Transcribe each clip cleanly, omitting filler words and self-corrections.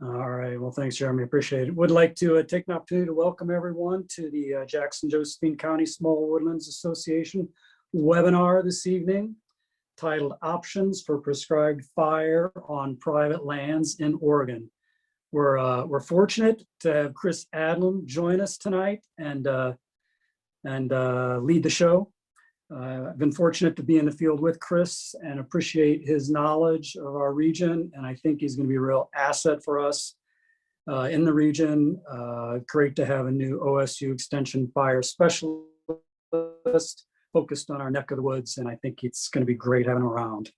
All right. Well, thanks, Jeremy. Appreciate it. Would like to take an opportunity to welcome everyone to the Jackson-Josephine County Small Woodlands Association webinar this evening, titled Options for Prescribed Fire on Private Lands in Oregon. We're fortunate to have Chris Adlam join us tonight and lead the show. I've been fortunate to be in the field with Chris and appreciate his knowledge of our region. And I think he's going to be a real asset for us in the region. Great to have a new OSU Extension fire specialist focused on our neck of the woods. And I think it's going to be great having him around.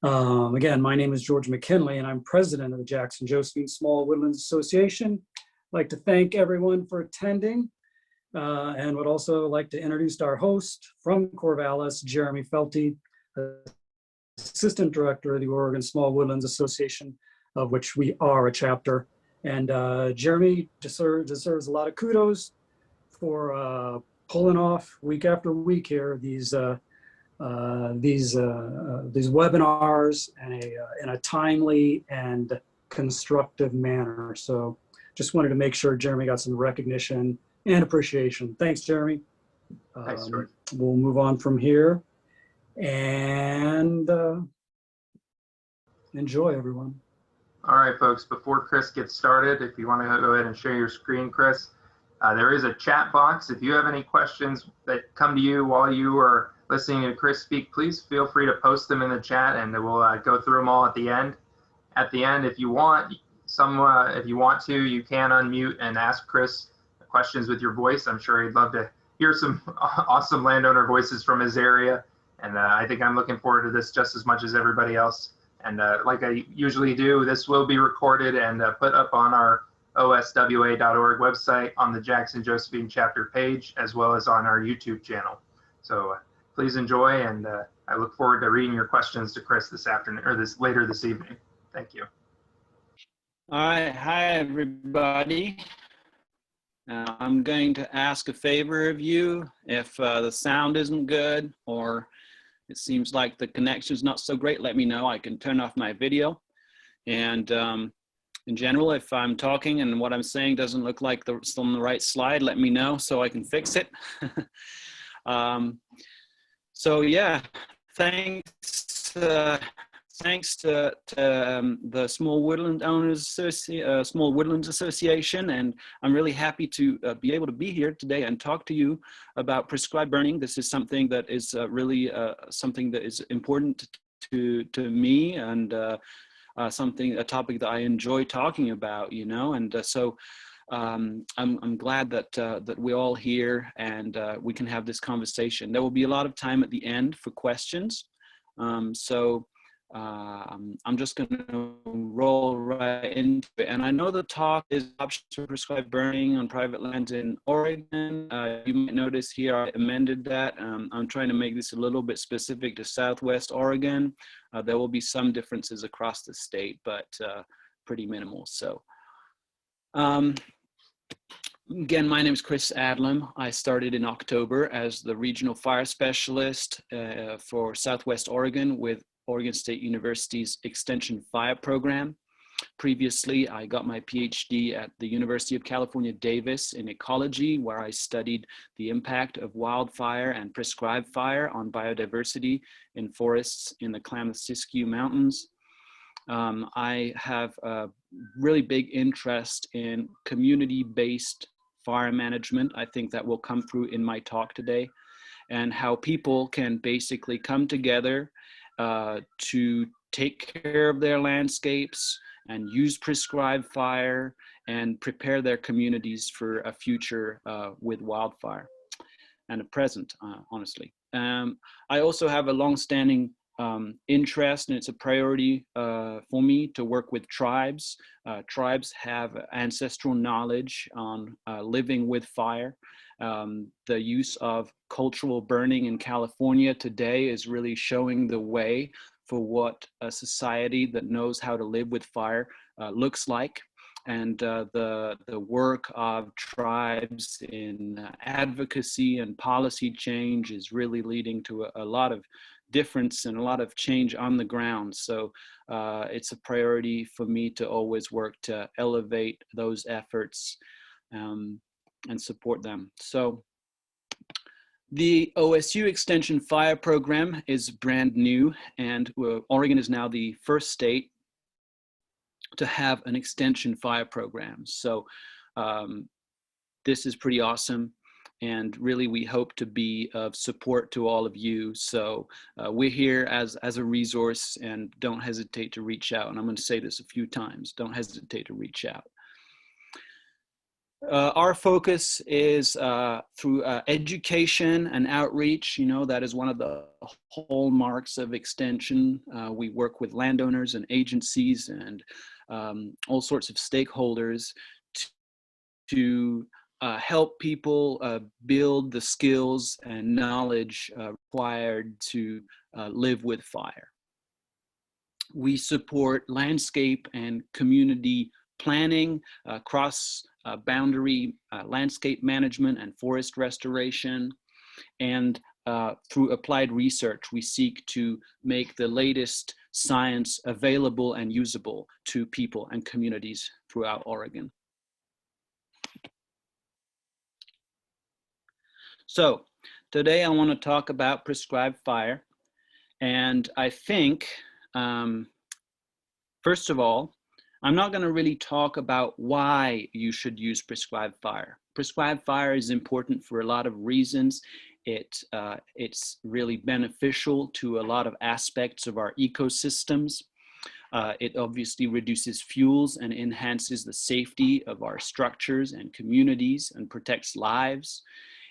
Again, my name is George McKinley and I'm president of the Jackson-Josephine Small Woodlands Association. I'd like to thank everyone for attending. And would also like to introduce our host from Corvallis, Jeremy Felty, Assistant Director of the Oregon Small Woodlands Association, of which we are a chapter. And Jeremy deserves a lot of kudos for pulling off week after week here these webinars in a timely and constructive manner. So just wanted to make sure Jeremy got some recognition and appreciation. Thanks, Jeremy. Thanks, George. We'll move on from here and enjoy, everyone. All right, folks, before Chris gets started, if you want to go ahead and share your screen, Chris, there is a chat box. If you have any questions that come to you while you are listening to Chris speak, please feel free to post them in the chat and we'll go through them all at the end. At the end, if you want, you can unmute and ask Chris questions with your voice. I'm sure he'd love to hear some awesome landowner voices from his area. And I think I'm looking forward to this just as much as everybody else. And like I usually do, this will be recorded and put up on our oswa.org website on the Jackson-Josephine chapter page, as well as on our YouTube channel. So please enjoy, and I look forward to reading your questions to Chris this afternoon or later this evening. Thank you. All right, hi everybody. I'm going to ask a favor of you. If the sound isn't good or it seems like the connection's not so great, let me know. I can turn off my video. And in general, if I'm talking and what I'm saying doesn't look like it's on the right slide, let me know so I can fix it. So yeah, thanks to the Small Woodland Owners Small Woodlands Association, and I'm really happy to be able to be here today and talk to you about prescribed burning. This is something that is really something that is important to me, and a topic that I enjoy talking about, you know, and so I'm glad that we're all here and we can have this conversation. There will be a lot of time at the end for questions, so I'm just going to roll right into it. And I know the talk is options for prescribed burning on private lands in Oregon. You might notice here I amended that. I'm trying to make this a little bit specific to Southwest Oregon. There will be some differences across the state, but pretty minimal. So again, my name is Chris Adlam. I started in October as the regional fire specialist for Southwest Oregon with Oregon State University's Extension Fire Program. Previously, I got my Ph.D. at the University of California, Davis in ecology, where I studied the impact of wildfire and prescribed fire on biodiversity in forests in the Klamath-Siskiyou Mountains. I have a really big interest in community-based fire management. I think that will come through in my talk today, and how people can basically come together to take care of their landscapes and use prescribed fire and prepare their communities for a future with wildfire and a present, honestly. I also have a long-standing interest, and it's a priority for me to work with tribes. Tribes have ancestral knowledge on living with fire. The use of cultural burning in California today is really showing the way for what a society that knows how to live with fire looks like. And the work of tribes in advocacy and policy change is really leading to a lot of difference and a lot of change on the ground. So it's a priority for me to always work to elevate those efforts and support them. So the OSU Extension Fire Program is brand new, and Oregon is now the first state to have an extension fire program. So this is pretty awesome. And really, we hope to be of support to all of you. So we're here as a resource, and don't hesitate to reach out. And I'm going to say this a few times, don't hesitate to reach out. Our focus is through education and outreach. You know, that is one of the hallmarks of Extension. We work with landowners and agencies and all sorts of stakeholders to help people build the skills and knowledge required to live with fire. We support landscape and community planning, cross-boundary landscape management and forest restoration. And through applied research, we seek to make the latest science available and usable to people and communities throughout Oregon. So today I want to talk about prescribed fire. And I think, first of all, I'm not going to really talk about why you should use prescribed fire. Prescribed fire is important for a lot of reasons. It's really beneficial to a lot of aspects of our ecosystems. It obviously reduces fuels and enhances the safety of our structures and communities and protects lives.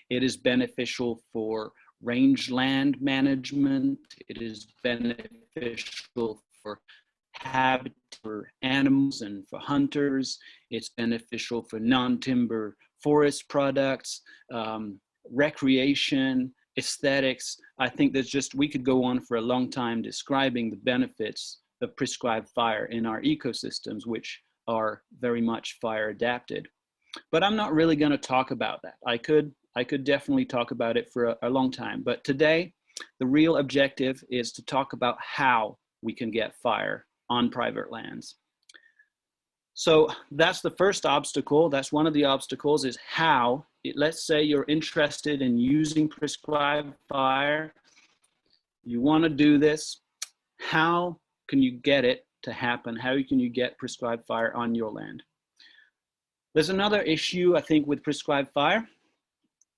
It is beneficial for rangeland management. It is beneficial for habitat for animals and for hunters. It's beneficial for non-timber forest products, recreation, aesthetics. I think we could go on for a long time describing the benefits of prescribed fire in our ecosystems, which are very much fire adapted. But I'm not really going to talk about that. I could definitely talk about it for a long time. But today, the real objective is to talk about how we can get fire on private lands. So that's the first obstacle. That's one of the obstacles, is how. Let's say you're interested in using prescribed fire. You want to do this. How can you get it to happen? How can you get prescribed fire on your land? There's another issue, I think, with prescribed fire,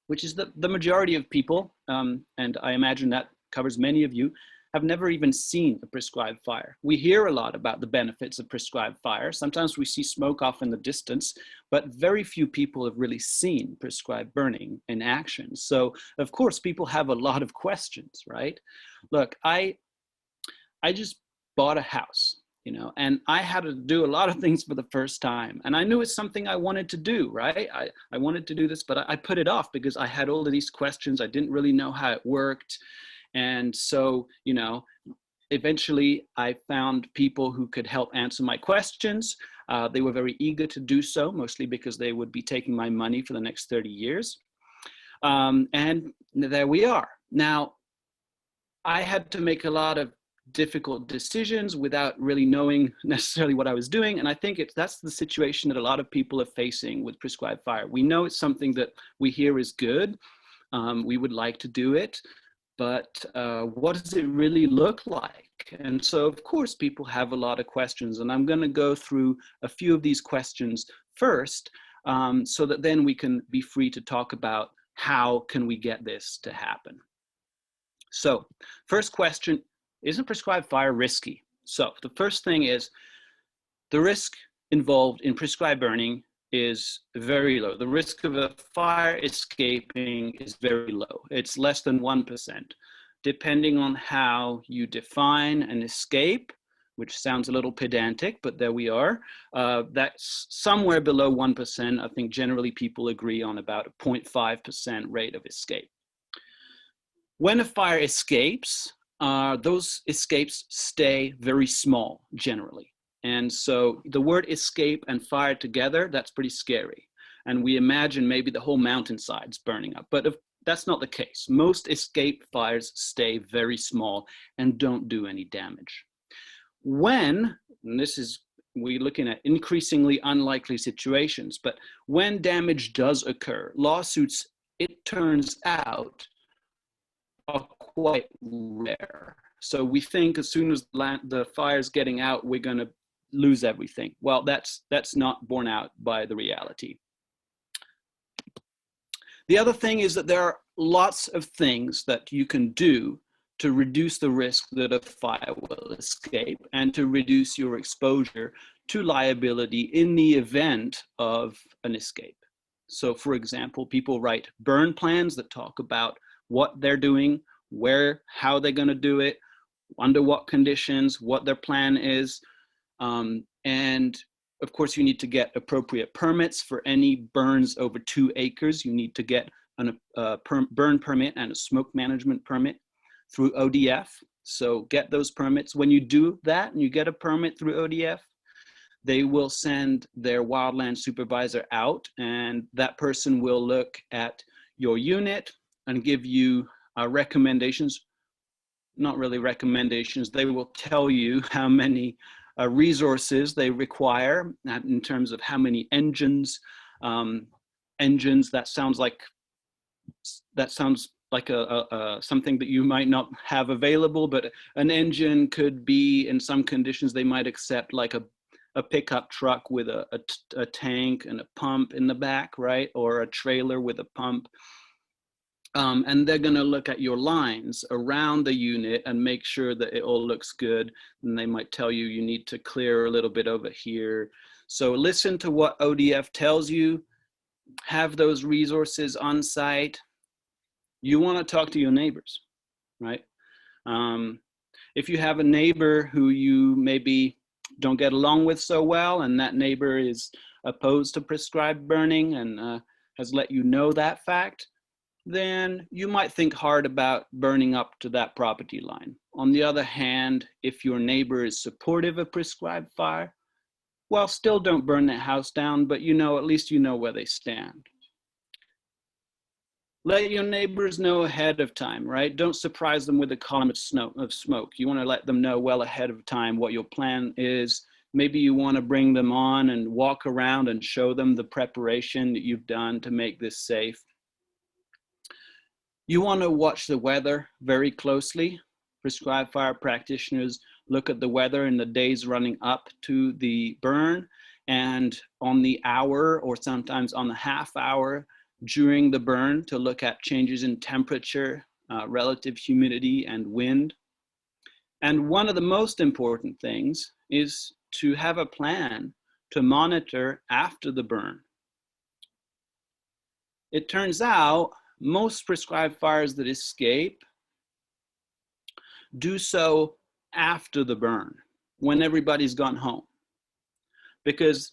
which is the majority of people, and I imagine that covers many of you, have never even seen a prescribed fire. We hear a lot about the benefits of prescribed fire. Sometimes we see smoke off in the distance, but very few people have really seen prescribed burning in action. So of course, people have a lot of questions, right? Look, I just bought a house, you know, and I had to do a lot of things for the first time. And I knew it's something I wanted to do, right? I wanted to do this, but I put it off because I had all of these questions. I didn't really know how it worked. And so, you know, eventually I found people who could help answer my questions. They were very eager to do so, mostly because they would be taking my money for the next 30 years. And there we are. Now, I had to make a lot of difficult decisions without really knowing necessarily what I was doing. And I think that's the situation that a lot of people are facing with prescribed fire. We know it's something that we hear is good. We would like to do it. But what does it really look like? And so, of course, people have a lot of questions. And I'm going to go through a few of these questions first, so that then we can be free to talk about how can we get this to happen. So first question, isn't prescribed fire risky? So the first thing is the risk involved in prescribed burning is very low. The risk of a fire escaping is very low. It's less than 1%. Depending on how you define an escape, which sounds a little pedantic, but there we are, that's somewhere below 1%. I think generally people agree on about a 0.5% rate of escape. When a fire escapes, those escapes stay very small generally. And so the word escape and fire together, that's pretty scary. And we imagine maybe the whole mountainside's burning up. But that's not the case. Most escape fires stay very small and don't do any damage. When, and this is, we're looking at increasingly unlikely situations, but when damage does occur, lawsuits, it turns out, are quite rare. So we think as soon as the fire's getting out, we're going to lose everything. Well, that's not borne out by the reality. The other thing is that there are lots of things that you can do to reduce the risk that a fire will escape and to reduce your exposure to liability in the event of an escape. So for example, people write burn plans that talk about what they're doing, where, how they're going to do it, under what conditions, what their plan is. And of course, you need to get appropriate permits for any burns over 2 acres. You need to get a burn permit and a smoke management permit through ODF. So get those permits. When you do that and you get a permit through ODF, they will send their wildland supervisor out, and that person will look at your unit and give you recommendations. Not really recommendations, they will tell you how many resources they require in terms of how many engines. That sounds like something that you might not have available, but an engine could be, in some conditions, they might accept like a pickup truck with a tank and a pump in the back, right? Or a trailer with a pump. And they're going to look at your lines around the unit and make sure that it all looks good. And they might tell you, you need to clear a little bit over here. So listen to what ODF tells you. Have those resources on site. You want to talk to your neighbors, right? If you have a neighbor who you maybe don't get along with so well, and that neighbor is opposed to prescribed burning and has let you know that fact, then you might think hard about burning up to that property line. On the other hand, if your neighbor is supportive of prescribed fire, well, still don't burn that house down, but at least you know where they stand. Let your neighbors know ahead of time, right? Don't surprise them with a column of smoke. You want to let them know well ahead of time what your plan is. Maybe you want to bring them on and walk around and show them the preparation that you've done to make this safe. You want to watch the weather very closely. Prescribed fire practitioners look at the weather in the days running up to the burn and on the hour or sometimes on the half hour during the burn to look at changes in temperature, relative humidity, and wind. And one of the most important things is to have a plan to monitor after the burn. It turns out most prescribed fires that escape do so after the burn, when everybody's gone home. Because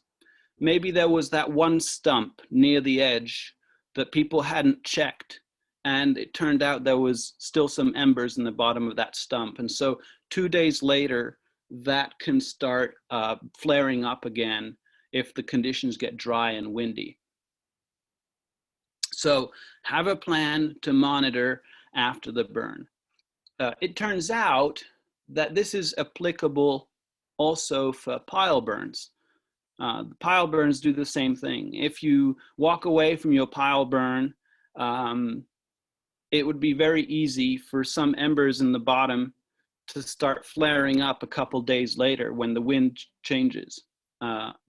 maybe there was that one stump near the edge that people hadn't checked, and it turned out there was still some embers in the bottom of that stump. And so 2 days later, that can start flaring up again if the conditions get dry and windy. So have a plan to monitor after the burn. It turns out that this is applicable also for pile burns. Pile burns do the same thing. If you walk away from your pile burn, it would be very easy for some embers in the bottom to start flaring up a couple days later when the wind changes.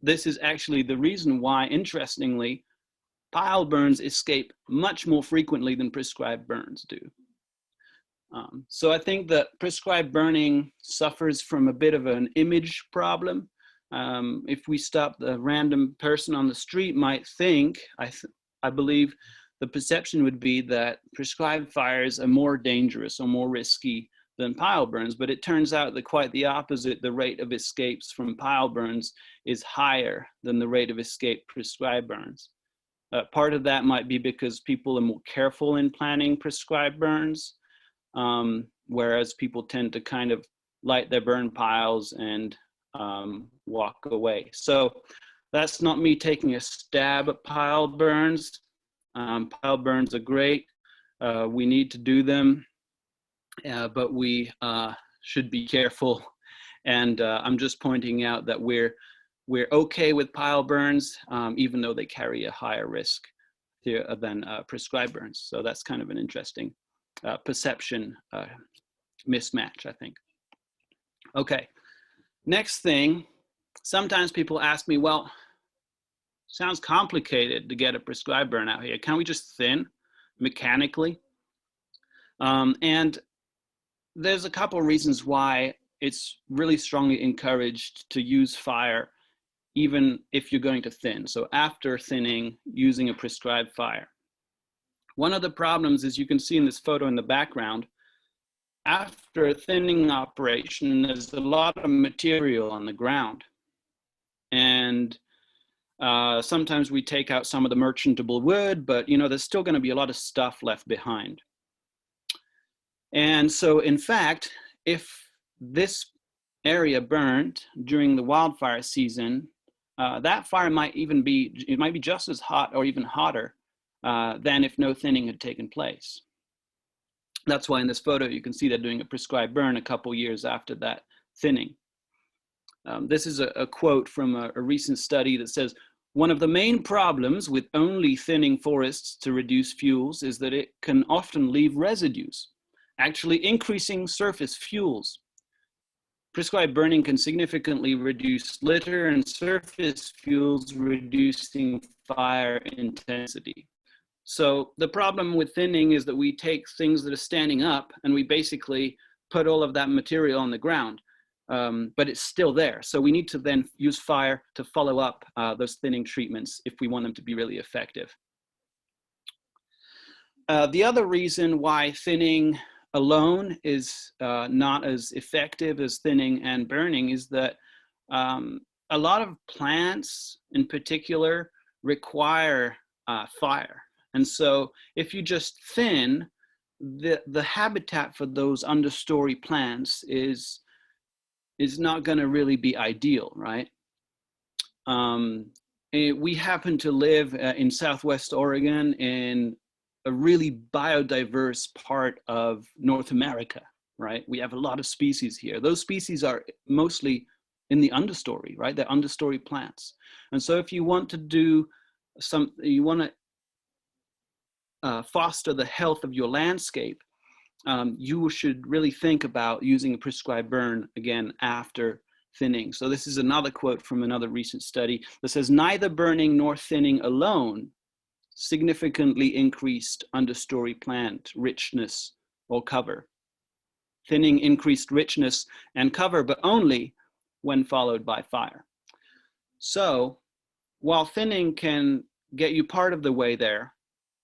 This is actually the reason why, interestingly, pile burns escape much more frequently than prescribed burns do. So I think that prescribed burning suffers from a bit of an image problem. If we stop, the random person on the street might think, I believe the perception would be that prescribed fires are more dangerous or more risky than pile burns, but it turns out that quite the opposite. The rate of escapes from pile burns is higher than the rate of escape prescribed burns. Part of that might be because people are more careful in planning prescribed burns, whereas people tend to kind of light their burn piles and walk away. So that's not me taking a stab at pile burns. Pile burns are great. We need to do them, but we should be careful. And I'm just pointing out that we're okay with pile burns, even though they carry a higher risk than prescribed burns. So that's kind of an interesting perception mismatch, I think. Okay, next thing, sometimes people ask me, well, sounds complicated to get a prescribed burn out here. Can we just thin mechanically? And there's a couple of reasons why it's really strongly encouraged to use fire even if you're going to thin. So after thinning, using a prescribed fire. One of the problems is, you can see in this photo in the background, after a thinning operation, there's a lot of material on the ground. And sometimes we take out some of the merchantable wood, but there's still going to be a lot of stuff left behind. And so in fact, if this area burned during the wildfire season, that fire might be just as hot or even hotter than if no thinning had taken place. That's why in this photo, you can see they're doing a prescribed burn a couple years after that thinning. This is a quote from a recent study that says, "One of the main problems with only thinning forests to reduce fuels is that it can often leave residues, actually increasing surface fuels. Prescribed burning can significantly reduce litter and surface fuels, reducing fire intensity." So the problem with thinning is that we take things that are standing up and we basically put all of that material on the ground, but it's still there. So we need to then use fire to follow up those thinning treatments if we want them to be really effective. The other reason why thinning alone is not as effective as thinning and burning is that a lot of plants in particular require fire. And so if you just thin, the habitat for those understory plants is not going to really be ideal, right? We happen to live in Southwest Oregon in a really biodiverse part of North America, right? We have a lot of species here. Those species are mostly in the understory, right? They're understory plants. And so if you want to do you want to foster the health of your landscape, you should really think about using a prescribed burn again after thinning. So this is another quote from another recent study that says, "Neither burning nor thinning alone significantly increased understory plant richness or cover. Thinning increased richness and cover, but only when followed by fire." So while thinning can get you part of the way there,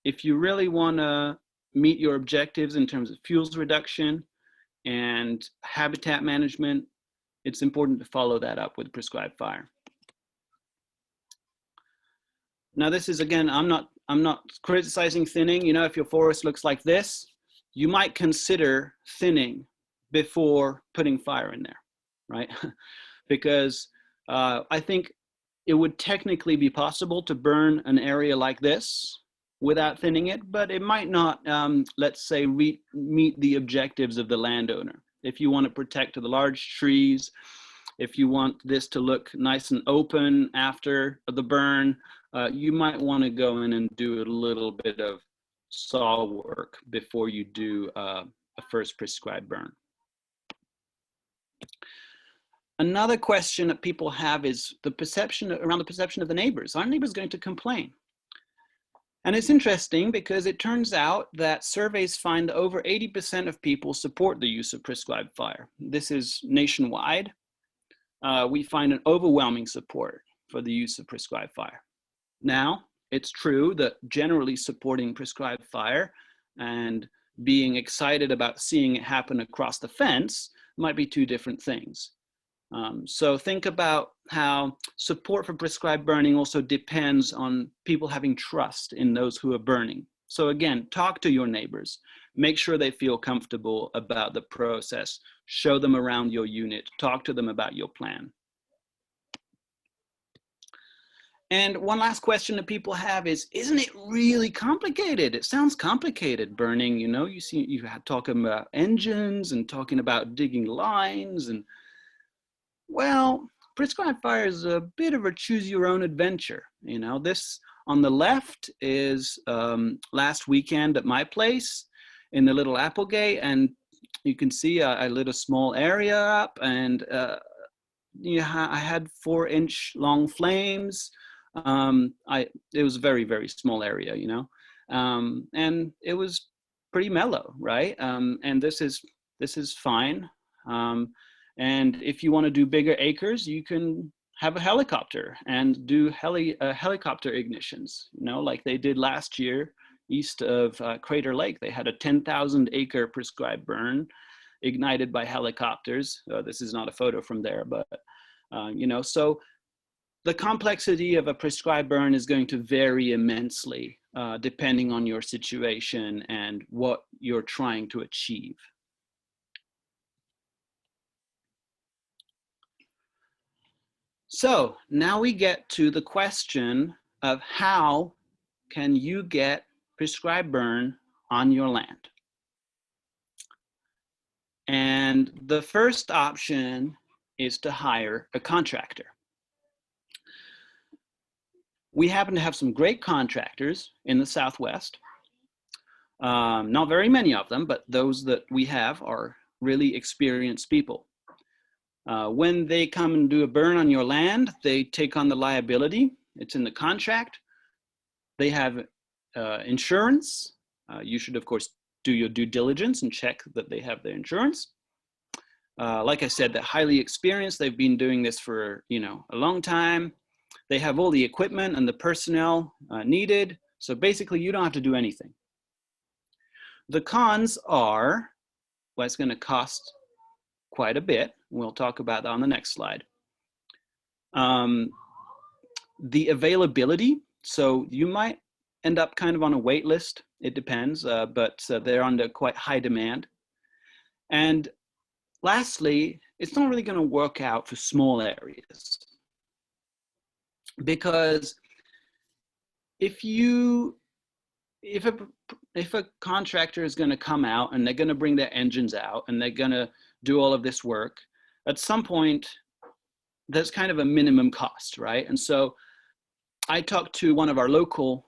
if you really want to meet your objectives in terms of fuels reduction and habitat management, it's important to follow that up with prescribed fire. Now this is, again, I'm not criticizing thinning. If your forest looks like this, you might consider thinning before putting fire in there, right? Because I think it would technically be possible to burn an area like this without thinning it, but it might not, let's say, meet the objectives of the landowner. If you want to protect the large trees, if you want this to look nice and open after the burn, you might want to go in and do a little bit of saw work before you do a first prescribed burn. Another question that people have is the perception of the neighbors. Are neighbors going to complain? And it's interesting because it turns out that surveys find that over 80% of people support the use of prescribed fire. This is nationwide. We find an overwhelming support for the use of prescribed fire. Now, it's true that generally supporting prescribed fire and being excited about seeing it happen across the fence might be two different things. So think about how support for prescribed burning also depends on people having trust in those who are burning. So again, talk to your neighbors, make sure they feel comfortable about the process, show them around your unit, talk to them about your plan. And one last question that people have is, isn't it really complicated? It sounds complicated, burning, you know, you had talking about engines and talking about digging lines, and well, prescribed fire is a bit of a choose your own adventure. You know, this on the left is last weekend at my place in the Little Applegate, and you can see I lit a small area up, and I had 4-inch long flames. It was a very, very small area, you know, and it was pretty mellow, right? And this is fine. And if you want to do bigger acres, you can have a helicopter and do helicopter ignitions, you know, like they did last year east of Crater Lake. They had a 10,000 acre prescribed burn ignited by helicopters. This is not a photo from there, but you know, so the complexity of a prescribed burn is going to vary immensely depending on your situation and what you're trying to achieve. So now we get to the question of how can you get prescribed burn on your land? And the first option is to hire a contractor. We happen to have some great contractors in the Southwest. Not very many of them, but those that we have are really experienced people. When they come and do a burn on your land, they take on the liability. It's in the contract. They have insurance. You should, of course, do your due diligence and check that they have their insurance. Like I said, they're highly experienced. They've been doing this for, you know, a long time. They have all the equipment and the personnel needed. So basically, you don't have to do anything. The cons are, well, it's going to cost quite a bit. We'll talk about that on the next slide. The availability. So you might end up kind of on a wait list. It depends, but they're under quite high demand. And lastly, it's not really going to work out for small areas. Because if a contractor is going to come out and they're going to bring their engines out and they're going to do all of this work, at some point, there's kind of a minimum cost, right? And so I talked to one of our local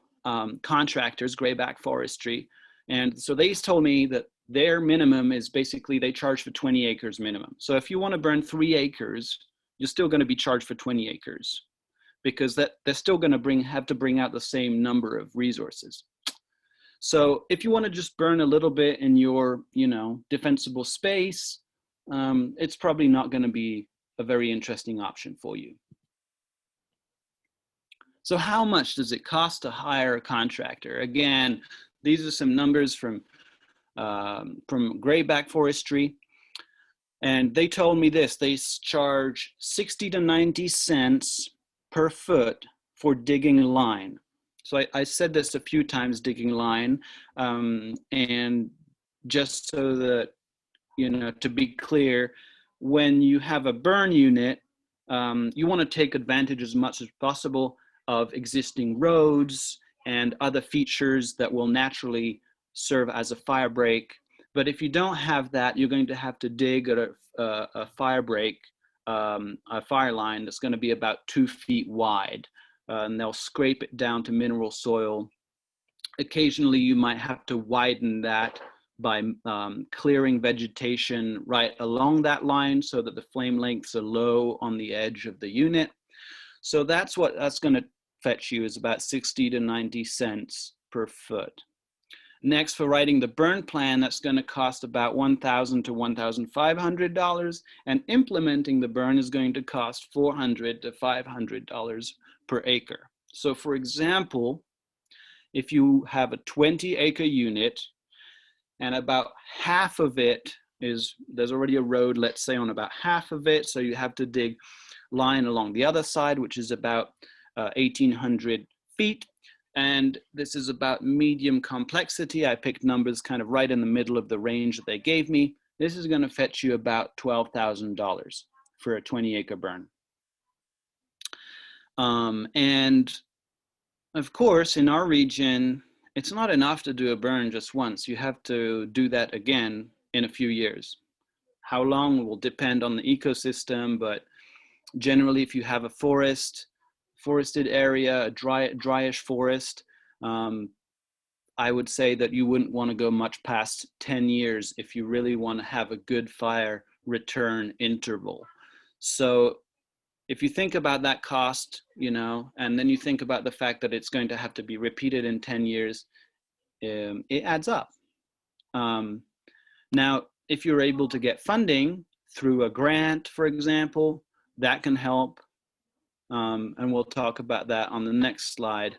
contractors, Grayback Forestry, and so they told me that their minimum is basically they charge for 20 acres minimum. So if you want to burn 3 acres, you're still going to be charged for 20 acres because they're still going to have to bring out the same number of resources. So if you want to just burn a little bit in your, you know, defensible space, it's probably not going to be a very interesting option for you. So how much does it cost to hire a contractor? Again, these are some numbers from Grayback Forestry. And they told me this, they charge 60 to 90 cents per foot for digging line. So I said this a few times, digging line, and just so that, you know, to be clear, when you have a burn unit, you want to take advantage as much as possible of existing roads and other features that will naturally serve as a fire break. But if you don't have that, you're going to have to dig at a fire break, a fire line that's going to be about 2 feet wide. And they'll scrape it down to mineral soil. Occasionally, you might have to widen that by clearing vegetation right along that line so that the flame lengths are low on the edge of the unit. So that's what that's going to fetch you, is about 60 to 90 cents per foot. Next, for writing the burn plan, that's going to cost about $1,000 to $1,500, and implementing the burn is going to cost $400 to $500 per acre. So for example, if you have a 20-acre unit and about half of it is, there's already a road, let's say, on about half of it, so you have to dig line along the other side, which is about 1,800 feet. And this is about medium complexity. I picked numbers kind of right in the middle of the range that they gave me. This is going to fetch you about $12,000 for a 20-acre burn. And of course, in our region, it's not enough to do a burn just once. You have to do that again in a few years. How long will depend on the ecosystem, but generally if you have a forested area, a dryish forest, I would say that you wouldn't want to go much past 10 years if you really want to have a good fire return interval. So if you think about that cost, you know, and then you think about the fact that it's going to have to be repeated in 10 years, it adds up. Now, if you're able to get funding through a grant, for example, that can help. And we'll talk about that on the next slide.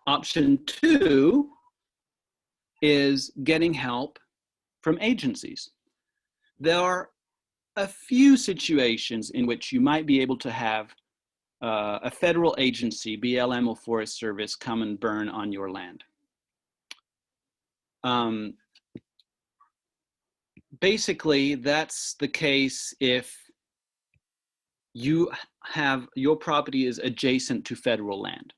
Option 2 is getting help from agencies. There are a few situations in which you might be able to have a federal agency, BLM or Forest Service, come and burn on your land. Basically, that's the case if you have, your property is adjacent to federal land.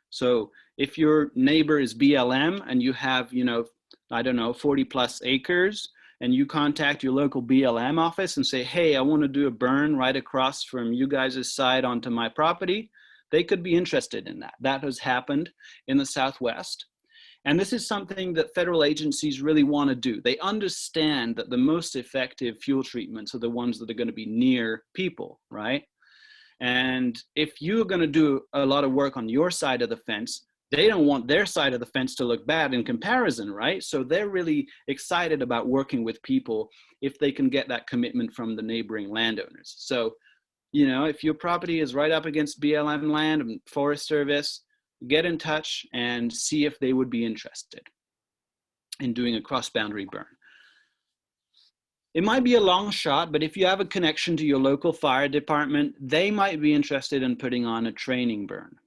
So if your neighbor is BLM and you have, you know, I don't know, 40+ acres, and you contact your local BLM office and say, hey, I want to do a burn right across from you guys' side onto my property, they could be interested in that. That has happened in the Southwest. And this is something that federal agencies really want to do. They understand that the most effective fuel treatments are the ones that are going to be near people, right? And if you're going to do a lot of work on your side of the fence, they don't want their side of the fence to look bad in comparison, right? So they're really excited about working with people if they can get that commitment from the neighboring landowners. So, you know, if your property is right up against BLM land and Forest Service, get in touch and see if they would be interested in doing a cross-boundary burn. It might be a long shot, but if you have a connection to your local fire department, they might be interested in putting on a training burn.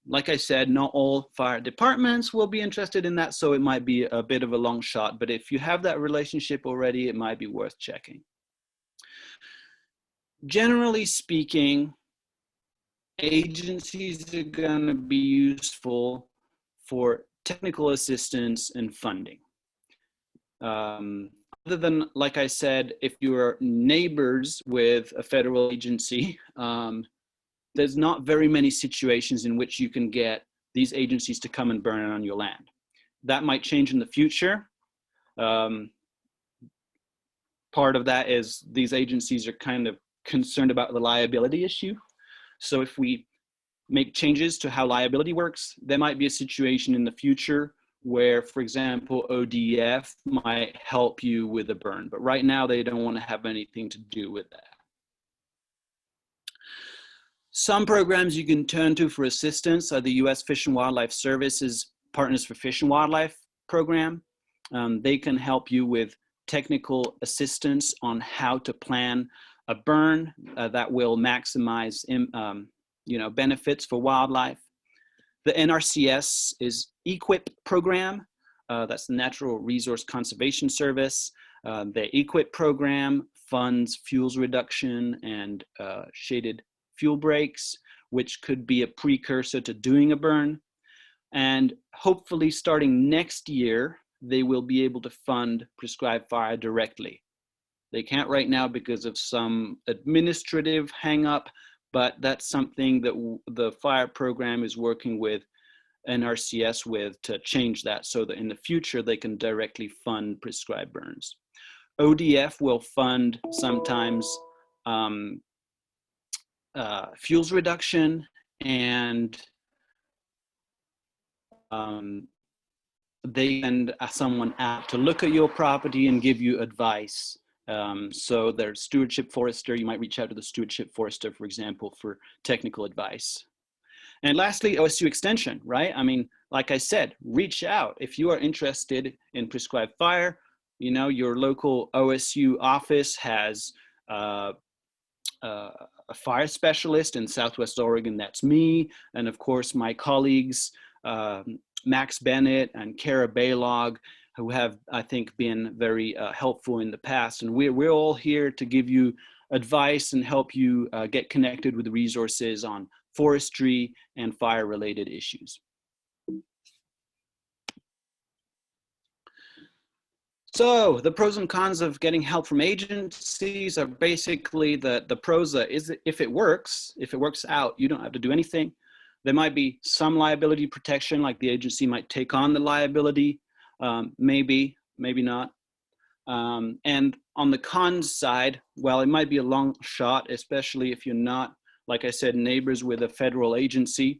Like I said, not all fire departments will be interested in that, so it might be a bit of a long shot, but if you have that relationship already, it might be worth checking. Generally speaking, agencies are going to be useful for technical assistance and funding. Other than, like I said, if you are neighbors with a federal agency, there's not very many situations in which you can get these agencies to come and burn on your land. That might change in the future. Part of that is these agencies are kind of concerned about the liability issue. So if we make changes to how liability works, there might be a situation in the future where, for example, ODF might help you with a burn, but right now they don't want to have anything to do with that. Some programs you can turn to for assistance are the U.S. Fish and Wildlife Service's Partners for Fish and Wildlife program. They can help you with technical assistance on how to plan a burn that will maximize benefits for wildlife. The NRCS is EQIP program. That's the Natural Resource Conservation Service. The EQIP program funds fuels reduction and shaded fuel breaks, which could be a precursor to doing a burn. And hopefully starting next year, they will be able to fund prescribed fire directly. They can't right now because of some administrative hang up, but that's something that the fire program is working with NRCS with to change that so that in the future they can directly fund prescribed burns. ODF will fund sometimes fuels reduction, and they send someone out to look at your property and give you advice. So there's stewardship forester. You might reach out to the stewardship forester, for example, for technical advice. And lastly, OSU Extension, right? I mean, like I said, reach out. If you are interested in prescribed fire, you know, your local OSU office has a fire specialist in Southwest Oregon, that's me. And of course, my colleagues, Max Bennett and Kara Baylog, who have, I think, been very helpful in the past. And we're all here to give you advice and help you get connected with resources on forestry and fire-related issues. So the pros and cons of getting help from agencies are basically the pros is if it works out, you don't have to do anything. There might be some liability protection, like the agency might take on the liability, maybe not. And on the cons side, well, it might be a long shot, especially if you're not, like I said, neighbors with a federal agency.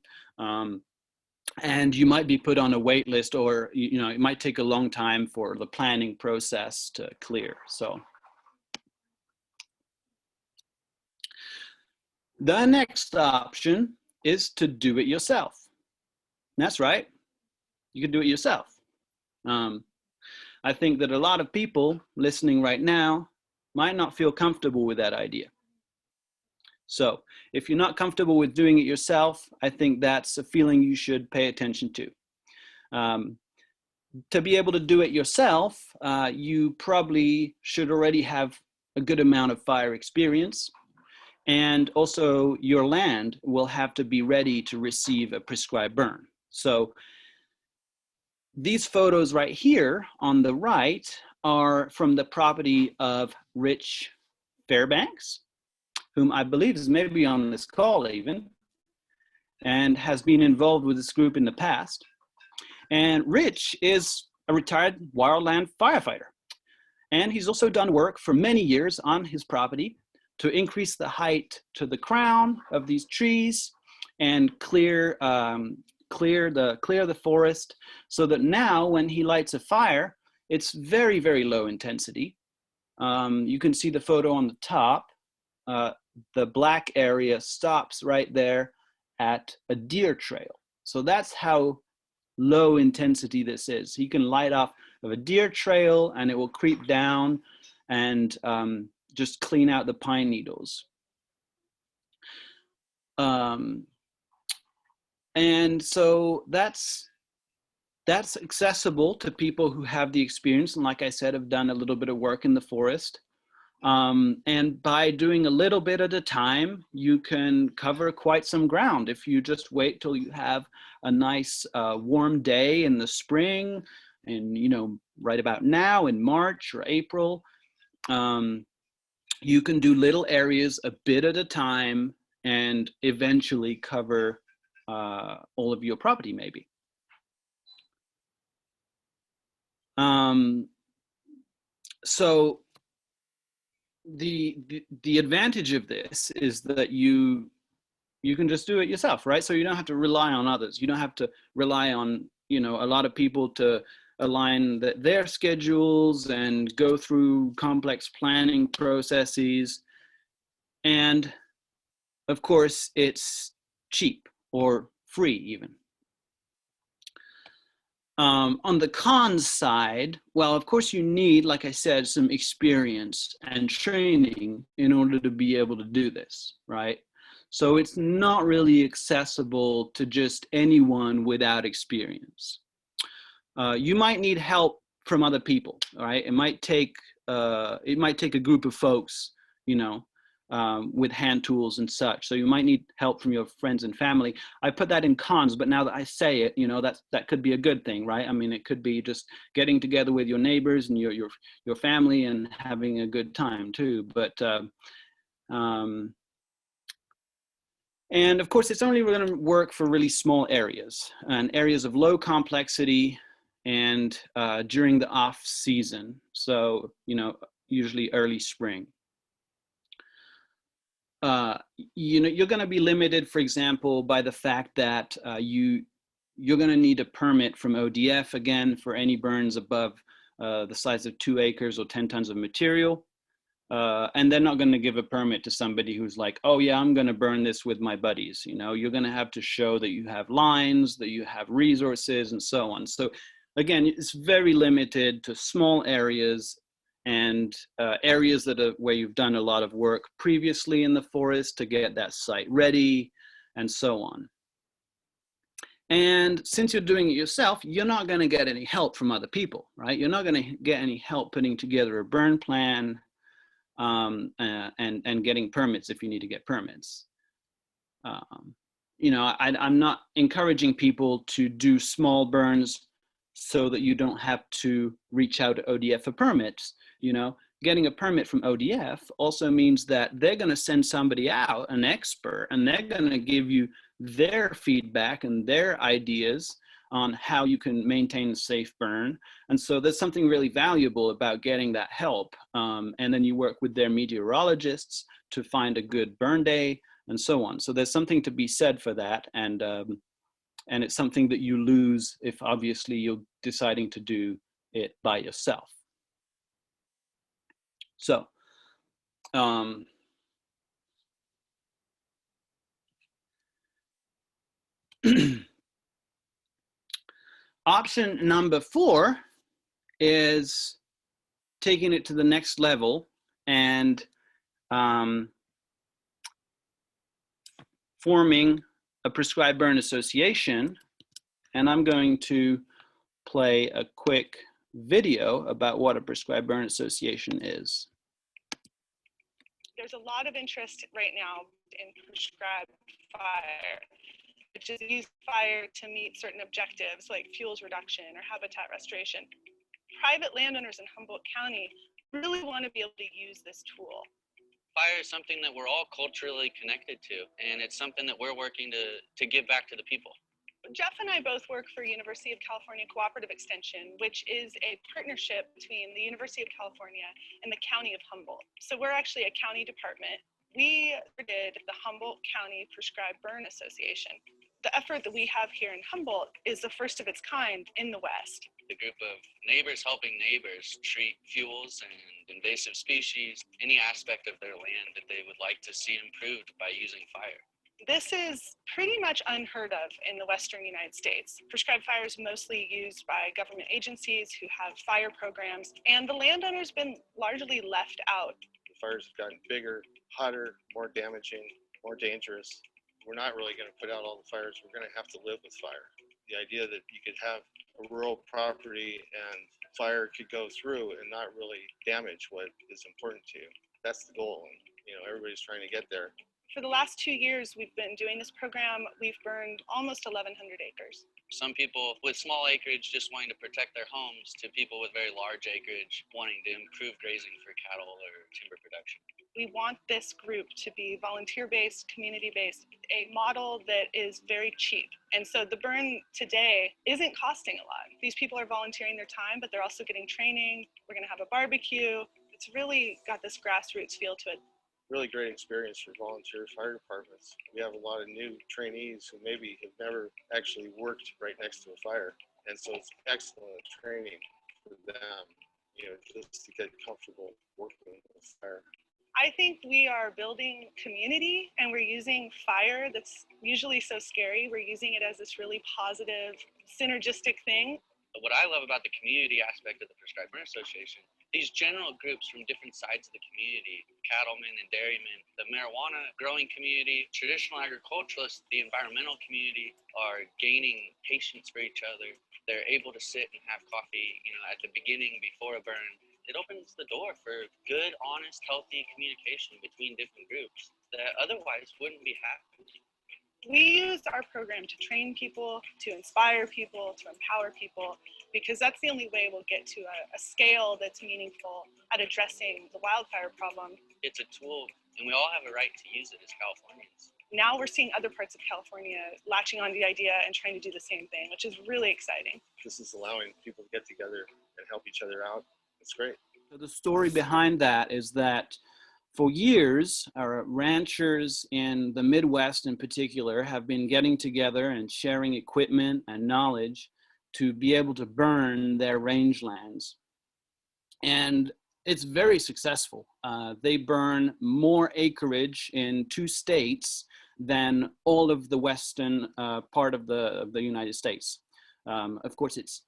And you might be put on a wait list, or it might take a long time for the planning process to clear. So the next option is to do it yourself. That's right, you can do it yourself. I think that a lot of people listening right now might not feel comfortable with that idea. So if you're not comfortable with doing it yourself, I think that's a feeling you should pay attention to. To be able to do it yourself, you probably should already have a good amount of fire experience. And also your land will have to be ready to receive a prescribed burn. So these photos right here on the right are from the property of Rich Fairbanks, whom I believe is maybe on this call even, and has been involved with this group in the past. And Rich is a retired wildland firefighter. And he's also done work for many years on his property to increase the height to the crown of these trees and clear the forest, so that now when he lights a fire, it's very, very low intensity. You can see the photo on the top. The black area stops right there at a deer trail. So that's how low intensity this is. You can light off of a deer trail and it will creep down and just clean out the pine needles. And so that's accessible to people who have the experience, and like I said, have done a little bit of work in the forest. And by doing a little bit at a time, you can cover quite some ground. If you just wait till you have a nice warm day in the spring, and right about now in March or April, you can do little areas a bit at a time and eventually cover all of your property maybe. So the advantage of this is that you can just do it yourself, right? So you don't have to rely on others. You don't have to rely on a lot of people to align their schedules and go through complex planning processes. And of course, it's cheap or free even. On the cons side, well, of course you need, like I said, some experience and training in order to be able to do this, right? So it's not really accessible to just anyone without experience. You might need help from other people, all right? It might take a group of folks, with hand tools and such. So you might need help from your friends and family. I put that in cons, but now that I say it, that could be a good thing, right? I mean, it could be just getting together with your neighbors and your family and having a good time too. But and of course, it's only going to work for really small areas and areas of low complexity and during the off season. So, usually early spring. You're going to be limited, for example, by the fact that you're going to need a permit from ODF again for any burns above the size of 2 acres or 10 tons of material. And they're not going to give a permit to somebody who's like, oh yeah, I'm going to burn this with my buddies. You're going to have to show that you have lines, that you have resources, and so on. So again, it's very limited to small areas and areas where you've done a lot of work previously in the forest to get that site ready and so on. And since you're doing it yourself, you're not going to get any help from other people, right? You're not going to get any help putting together a burn plan. and getting permits if you need to get permits. You know, I'm not encouraging people to do small burns so that you don't have to reach out to ODF for permits. You know, getting a permit from ODF also means that they're going to send somebody out, an expert, and they're going to give you their feedback and their ideas on how you can maintain a safe burn. And so there's something really valuable about getting that help. And then you work with their meteorologists to find a good burn day and so on. So there's something to be said for that. And it's something that you lose if obviously you're deciding to do it by yourself. So, option number 4 is taking it to the next level and forming a prescribed burn association. And I'm going to play a quick video about what a prescribed burn association is. There's a lot of interest right now in prescribed fire, which is use fire to meet certain objectives like fuels reduction or habitat restoration. Private landowners in Humboldt County really want to be able to use this tool. Fire is something that we're all culturally connected to, and it's something that we're working to give back to the people. Jeff and I both work for University of California Cooperative Extension, which is a partnership between the University of California and the County of Humboldt. So we're actually a county department. We did the Humboldt County Prescribed Burn Association. The effort that we have here in Humboldt is the first of its kind in the West. A group of neighbors helping neighbors treat fuels and invasive species, any aspect of their land that they would like to see improved by using fire. This is pretty much unheard of in the Western United States. Prescribed fire is mostly used by government agencies who have fire programs, and the landowner's been largely left out. The fires have gotten bigger, hotter, more damaging, more dangerous. We're not really going to put out all the fires. We're going to have to live with fire. The idea that you could have a rural property and fire could go through and not really damage what is important to you. That's the goal, and everybody's trying to get there. For the last 2 years we've been doing this program, we've burned almost 1,100 acres. Some people with small acreage just wanting to protect their homes to people with very large acreage wanting to improve grazing for cattle or timber production. We want this group to be volunteer-based, community-based, a model that is very cheap. And so the burn today isn't costing a lot. These people are volunteering their time, but they're also getting training. We're going to have a barbecue. It's really got this grassroots feel to it. Really great experience for volunteer fire departments. We have a lot of new trainees who maybe have never actually worked right next to a fire. And so it's excellent training for them, just to get comfortable working with fire. I think we are building community, and we're using fire that's usually so scary. We're using it as this really positive, synergistic thing. But what I love about the community aspect of the Prescribed Burn Association, these general groups from different sides of the community, cattlemen and dairymen, the marijuana growing community, traditional agriculturalists, the environmental community are gaining patience for each other. They're able to sit and have coffee, at the beginning before a burn. It opens the door for good, honest, healthy communication between different groups that otherwise wouldn't be happening. We use our program to train people, to inspire people, to empower people, because that's the only way we'll get to a scale that's meaningful at addressing the wildfire problem. It's a tool, and we all have a right to use it as Californians. Now we're seeing other parts of California latching on the idea and trying to do the same thing, which is really exciting. This is allowing people to get together and help each other out. It's great. So the story behind that is that for years, our ranchers in the Midwest in particular have been getting together and sharing equipment and knowledge to be able to burn their rangelands. And it's very successful. They burn more acreage in 2 states than all of the western part of the United States. Of course, it's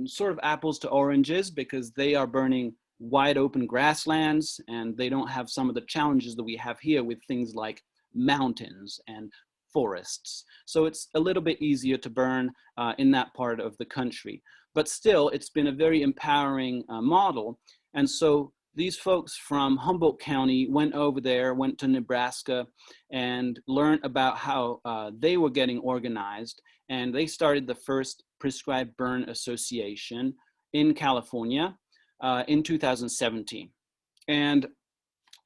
sort of apples to oranges because they are burning wide open grasslands and they don't have some of the challenges that we have here with things like mountains and forests. So it's a little bit easier to burn in that part of the country. But still, it's been a very empowering model. And so these folks from Humboldt County went over there, went to Nebraska, and learned about how they were getting organized. And they started the first Prescribed Burn Association in California in 2017. And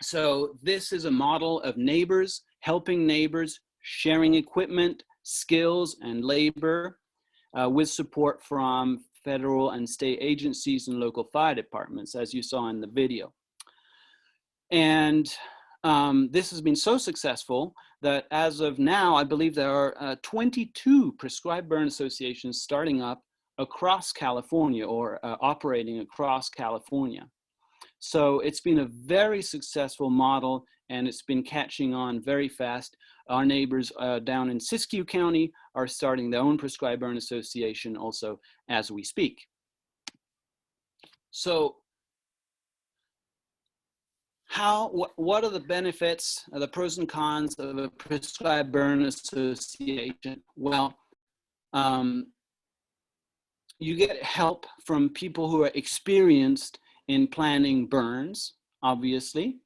so this is a model of neighbors helping neighbors, sharing equipment, skills, and labor with support from federal and state agencies and local fire departments, as you saw in the video. And this has been so successful that as of now, I believe there are 22 prescribed burn associations starting up across California or operating across California. So it's been a very successful model, and it's been catching on very fast. Our neighbors down in Siskiyou County are starting their own prescribed burn association also as we speak. So what are the benefits, the pros and cons of a prescribed burn association? Well, you get help from people who are experienced in planning burns, obviously.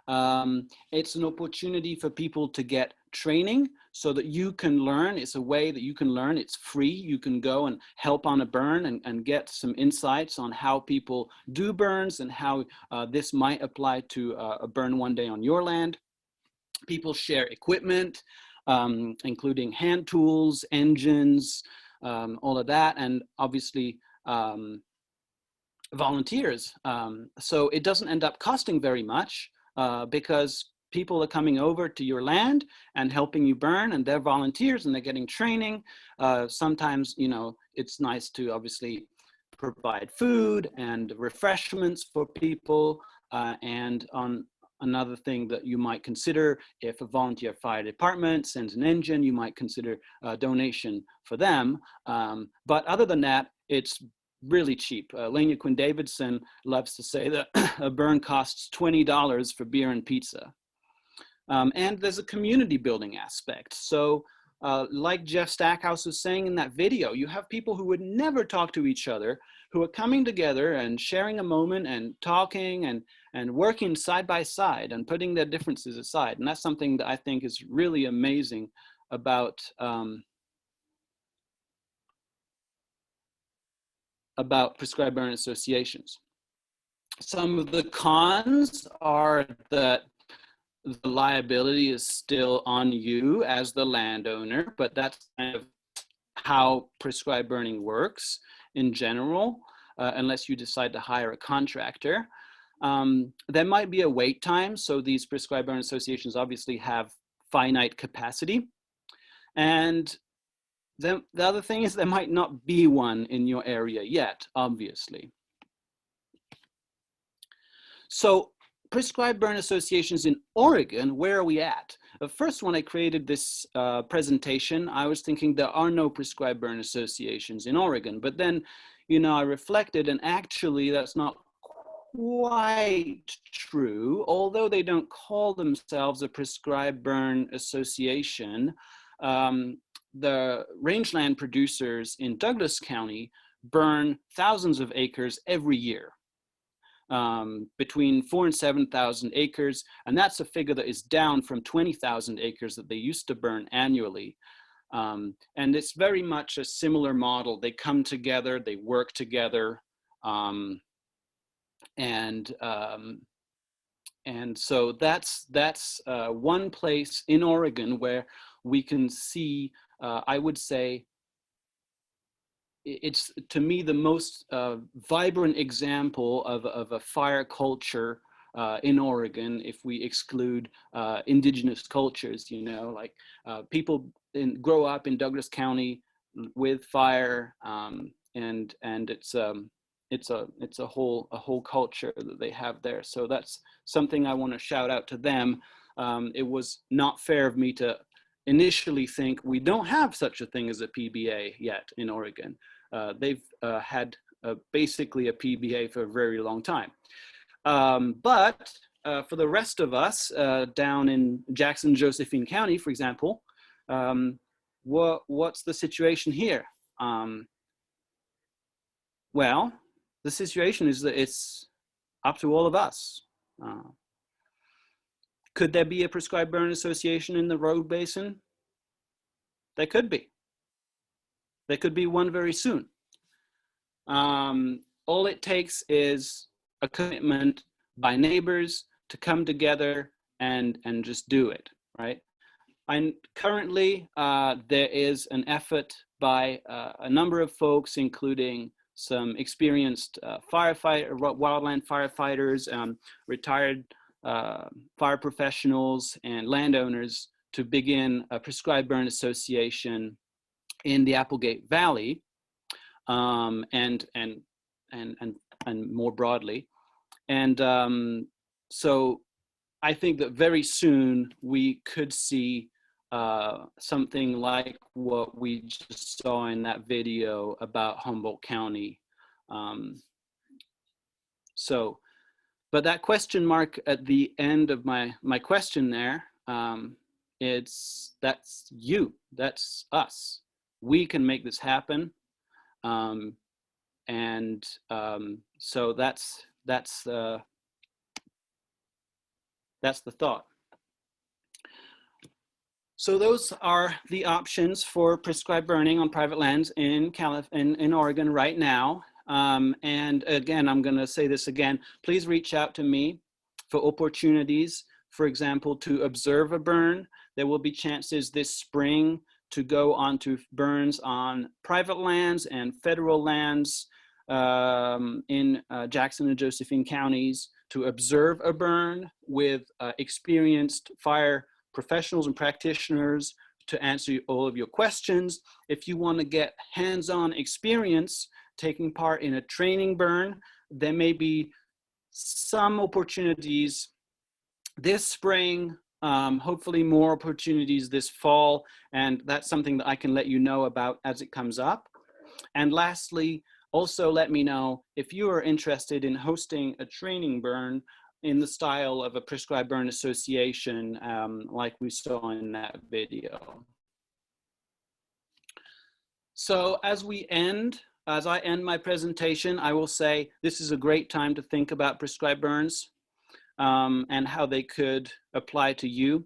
It's an opportunity for people to get training so that you can learn. It's a way that you can learn. It's free. You can go and help on a burn and get some insights on how people do burns and how this might apply to a burn one day on your land. People share equipment, including hand tools, engines, all of that, and obviously volunteers. So it doesn't end up costing very much because people are coming over to your land and helping you burn, and they're volunteers and they're getting training. Sometimes, you know, it's nice to obviously provide food and refreshments for people. And on another thing that you might consider, if a volunteer fire department sends an engine, you might consider a donation for them. But other than that, it's really cheap. Lania Quinn Davidson loves to say that a burn costs $20 for beer and pizza. And there's a community building aspect. So like Jeff Stackhouse was saying in that video, you have people who would never talk to each other, who are coming together and sharing a moment and talking and working side by side and putting their differences aside. And that's something that I think is really amazing about prescribed burn associations. Some of the cons are that the liability is still on you as the landowner, but that's kind of how prescribed burning works in general, unless you decide to hire a contractor. There might be a wait time. So these prescribed burn associations obviously have finite capacity. And the other thing is there might not be one in your area yet, obviously. So prescribed burn associations in Oregon, where are we at? First, when I created this presentation, I was thinking there are no prescribed burn associations in Oregon. But then, you know, I reflected, and actually that's not quite true. Although they don't call themselves a prescribed burn association, the rangeland producers in Douglas County burn thousands of acres every year. Between 4,000 and 7,000 acres, and that's a figure that is down from 20,000 acres that they used to burn annually. And it's very much a similar model. They come together, they work together, and so that's one place in Oregon where we can see, I would say, it's, to me, the most vibrant example of a fire culture in Oregon, if we exclude indigenous cultures, you know, like people grow up in Douglas County with fire, and it's a whole culture that they have there. So that's something I want to shout out to them. It was not fair of me to initially think we don't have such a thing as a PBA yet in Oregon. They've had basically a PBA for a very long time. But for the rest of us down in Jackson, Josephine County, for example, what's the situation here? Well, the situation is that it's up to all of us. Could there be a prescribed burn association in the road basin? There could be. There could be one very soon. All it takes is a commitment by neighbors to come together and just do it, right? And currently, there is an effort by a number of folks, including some experienced wildland firefighters, retired fire professionals, and landowners to begin a prescribed burn association in the Applegate Valley, and more broadly. And so I think that very soon we could see something like what we just saw in that video about Humboldt County. But that question mark at the end of my question there, that's you, that's us. We can make this happen. So that's the thought. So those are the options for prescribed burning on private lands in Oregon right now. And again, I'm going to say this again, please reach out to me for opportunities, for example, to observe a burn. There will be chances this spring to go onto burns on private lands and federal lands in Jackson and Josephine counties, to observe a burn with experienced fire professionals and practitioners to answer all of your questions. If you want to get hands-on experience taking part in a training burn, there may be some opportunities this spring, hopefully more opportunities this fall, and that's something that I can let you know about as it comes up. And lastly, also let me know if you are interested in hosting a training burn in the style of a prescribed burn association, like we saw in that video. So as I end my presentation, I will say this is a great time to think about prescribed burns and how they could apply to you.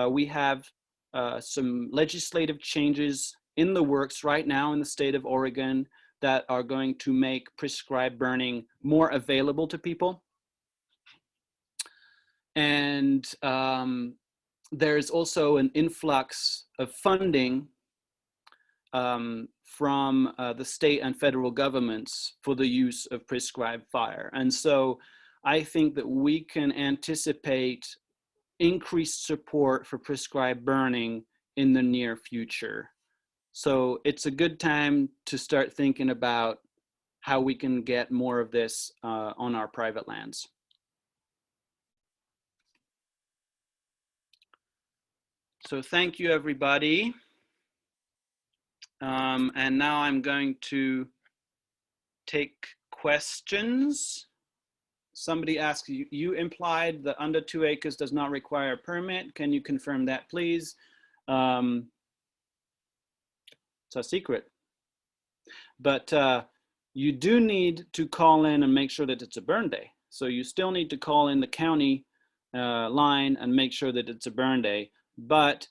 We have some legislative changes in the works right now in the state of Oregon that are going to make prescribed burning more available to people. And there's also an influx of funding from the state and federal governments for the use of prescribed fire. And so I think that we can anticipate increased support for prescribed burning in the near future. So it's a good time to start thinking about how we can get more of this on our private lands. So thank you, everybody. And now I'm going to take questions. Somebody asked, you implied that under 2 acres does not require a permit. Can you confirm that, please? It's a secret. But you do need to call in and make sure that it's a burn day. So you still need to call in the county line and make sure that it's a burn day. But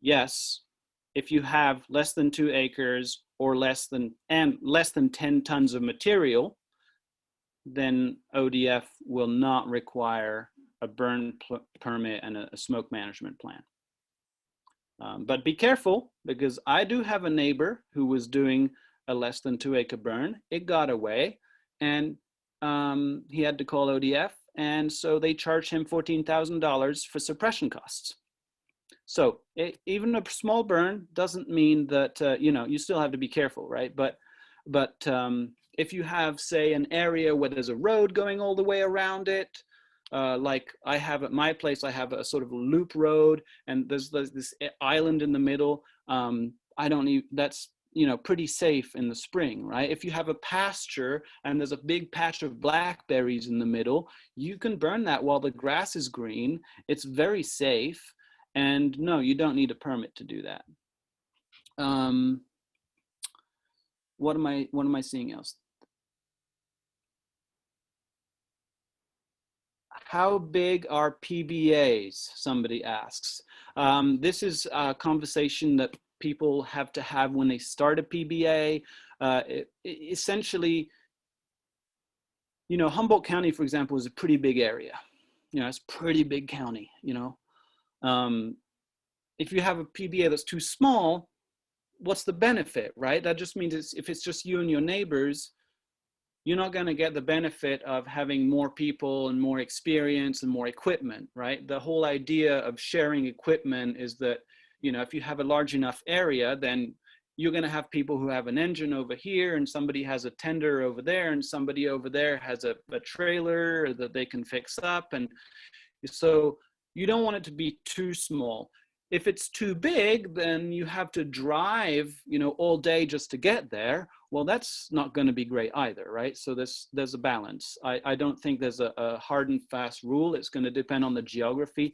yes, if you have less than 2 acres or less than 10 tons of material, then ODF will not require a burn permit and a smoke management plan. But be careful, because I do have a neighbor who was doing a less than 2 acre burn. It got away, and he had to call ODF, and so they charged him $14,000 for suppression costs. So even a small burn doesn't mean that, you still have to be careful, right? But if you have, say, an area where there's a road going all the way around it, like I have at my place, I have a sort of loop road, and there's this island in the middle. That's, pretty safe in the spring, right? If you have a pasture and there's a big patch of blackberries in the middle, you can burn that while the grass is green. It's very safe. And no, you don't need a permit to do that. What am I seeing else? How big are PBAs? Somebody asks. This is a conversation that people have to have when they start a PBA. Essentially, you know, Humboldt County, for example, is a pretty big area. You know, it's a pretty big county, you know. If you have a PBA that's too small, what's the benefit, right? That just means if it's just you and your neighbors, you're not going to get the benefit of having more people and more experience and more equipment, right? The whole idea of sharing equipment is that, you know, if you have a large enough area, then you're going to have people who have an engine over here, and somebody has a tender over there, and somebody over there has a trailer that they can fix up. And so you don't want it to be too small. If it's too big, then you have to drive, you know, all day just to get there. Well, that's not going to be great either, right? So there's a balance. I don't think there's a hard and fast rule. It's going to depend on the geography.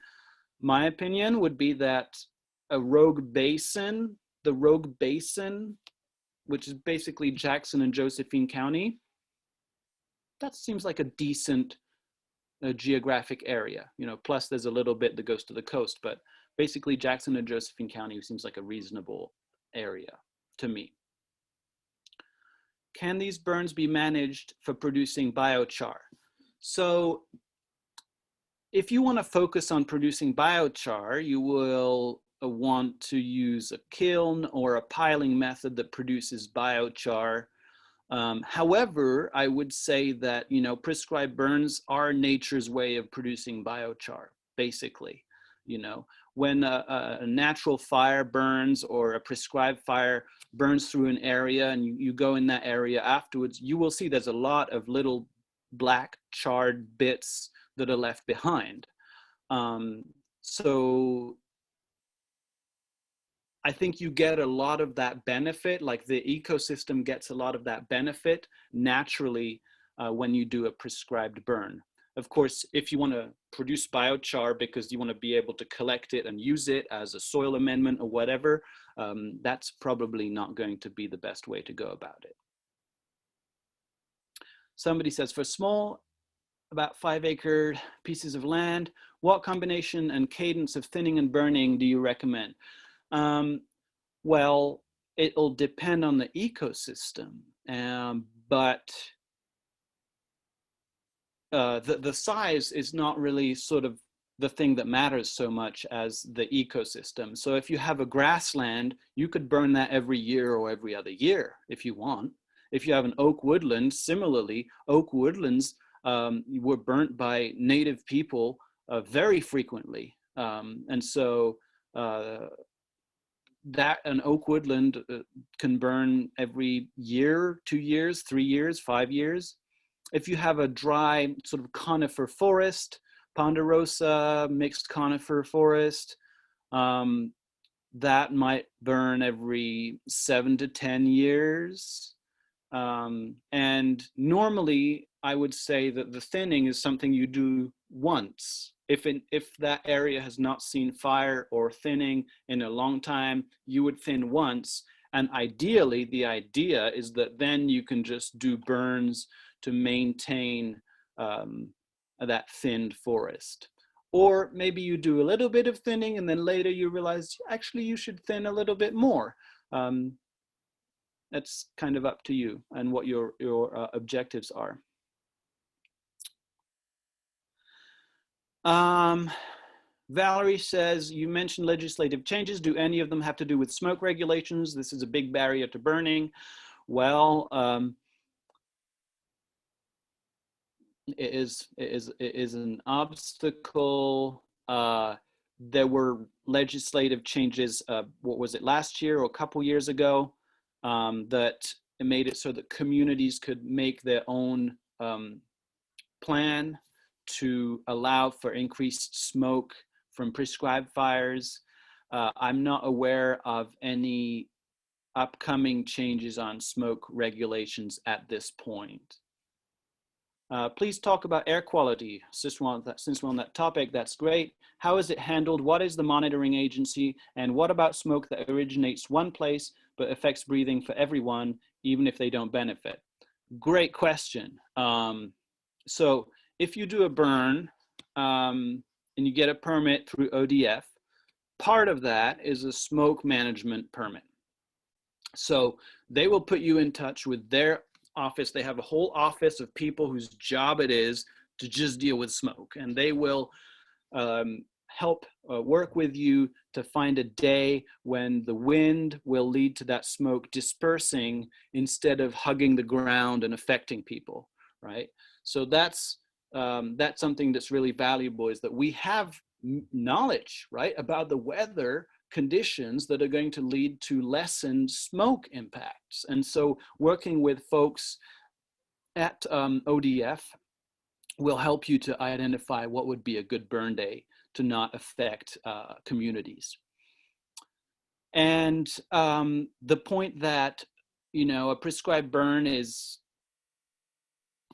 My opinion would be that a rogue basin, the Rogue Basin, which is basically Jackson and Josephine County, that seems like a decent geographic area, you know, plus there's a little bit that goes to the coast, but basically Jackson and Josephine County seems like a reasonable area to me. Can these burns be managed for producing biochar? So if you want to focus on producing biochar, you will want to use a kiln or a piling method that produces biochar. However, I would say that, you know, prescribed burns are nature's way of producing biochar, basically. You know, when a natural fire burns or a prescribed fire burns through an area and you go in that area afterwards, you will see there's a lot of little black charred bits that are left behind. So I think you get a lot of that benefit, like the ecosystem gets a lot of that benefit naturally when you do a prescribed burn. Of course, if you want to produce biochar because you want to be able to collect it and use it as a soil amendment or whatever, that's probably not going to be the best way to go about it. Somebody says, for small, about 5-acre pieces of land, what combination and cadence of thinning and burning do you recommend? Well, it'll depend on the ecosystem, but the size is not really sort of the thing that matters so much as the ecosystem. So if you have a grassland, you could burn that every year or every other year if you want. If you have an oak woodland, similarly, oak woodlands were burnt by native people very frequently. And so that an oak woodland can burn every year, 2 years, 3 years, 5 years. If you have a dry sort of conifer forest, ponderosa, mixed conifer forest, that might burn every 7 to 10 years. And normally I would say that the thinning is something you do once. If that area has not seen fire or thinning in a long time, you would thin once. And ideally, the idea is that then you can just do burns to maintain that thinned forest. Or maybe you do a little bit of thinning and then later you realize actually you should thin a little bit more. That's kind of up to you and what your objectives are. Valerie says, you mentioned legislative changes. Do any of them have to do with smoke regulations? This is a big barrier to burning. Well, it is an obstacle. There were legislative changes, what was it, last year or a couple years ago, that it made it so that communities could make their own plan to allow for increased smoke from prescribed fires. I'm not aware of any upcoming changes on smoke regulations at this point. Please talk about air quality. Since we're on that topic, that's great. How is it handled? What is the monitoring agency? And what about smoke that originates one place but affects breathing for everyone, even if they don't benefit? Great question. So if you do a burn, and you get a permit through ODF, part of that is a smoke management permit. So they will put you in touch with their office. They have a whole office of people whose job it is to just deal with smoke, and they will help work with you to find a day when the wind will lead to that smoke dispersing instead of hugging the ground and affecting people, right? So that's something that's really valuable, is that we have knowledge, right, about the weather conditions that are going to lead to lessened smoke impacts. And so working with folks at ODF will help you to identify what would be a good burn day to not affect communities. And the point that, you know, a prescribed burn is,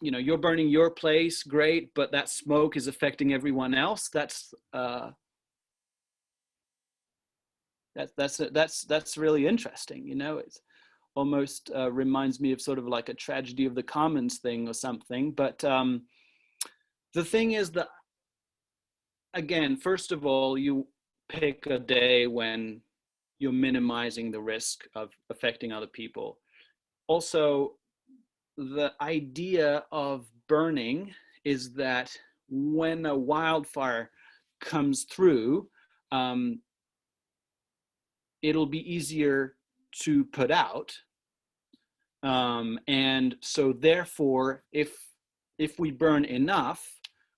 you know, you're burning your place, great, but that smoke is affecting everyone else. That's really interesting. You know, it's almost reminds me of sort of like a tragedy of the commons thing or something. But the thing is that, again, first of all, you pick a day when you're minimizing the risk of affecting other people. Also, the idea of burning is that when a wildfire comes through, it'll be easier to put out. And so therefore, if we burn enough,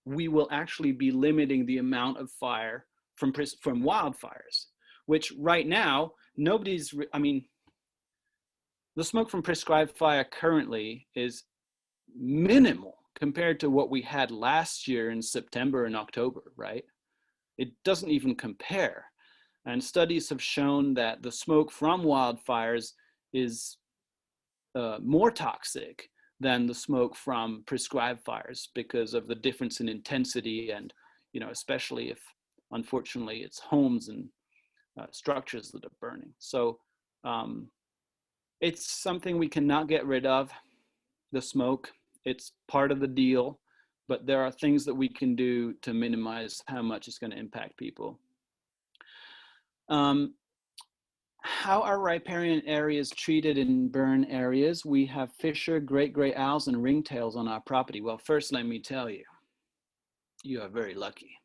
we will actually be limiting the amount of fire from wildfires, which right now, I mean, the smoke from prescribed fire currently is minimal compared to what we had last year in September and October, right? It doesn't even compare. And studies have shown that the smoke from wildfires is more toxic than the smoke from prescribed fires because of the difference in intensity, and, you know, especially if, unfortunately, it's homes and structures that are burning. So it's something we cannot get rid of, the smoke. It's part of the deal, but there are things that we can do to minimize how much it's going to impact people. How are riparian areas treated in burn areas? We have fisher, great gray owls, and ringtails on our property. Well, first, let me tell you, you are very lucky.